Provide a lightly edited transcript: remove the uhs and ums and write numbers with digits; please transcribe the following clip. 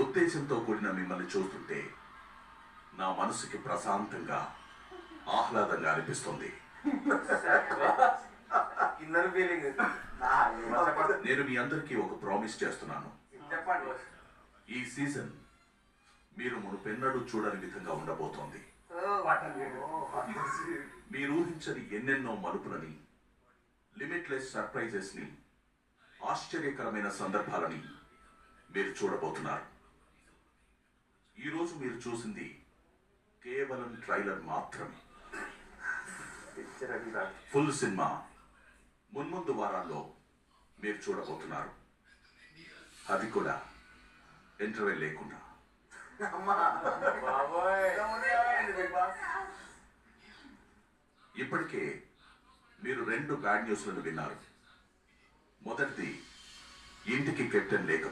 ఉద్దేశంతో కూడిన మిమ్మల్ని చూస్తుంటే నా మనసుకి ప్రశాంతంగా ఆహ్లాదంగా అనిపిస్తుంది. నేను మీ అందరికీ ఒక ప్రామిస్ చేస్తున్నాను. ఈ సీజన్ మీరు మునుపెన్నడూ చూడని విధంగా ఉండబోతోంది. మీరు ఊహించని ఎన్నెన్నో మలుపులని, లిమిట్లెస్ సర్ప్రైజెస్ ని, ఆశ్చర్యకరమైన సందర్భాలని మీరు చూడబోతున్నారు. ఈరోజు మీరు చూసింది కేవలం ట్రైలర్ మాత్రమే. ఫుల్ సినిమా మున్ముందు వారాల్లో మీరు చూడబోతున్నారు. అది కూడా ఇంటర్వెల్ లేకుండా. ఇప్పటికే మీరు 2 బ్యాడ్ న్యూస్లను విన్నారు. మొదటిది, ఇంటికి కెప్టెన్ లేకపోవడం.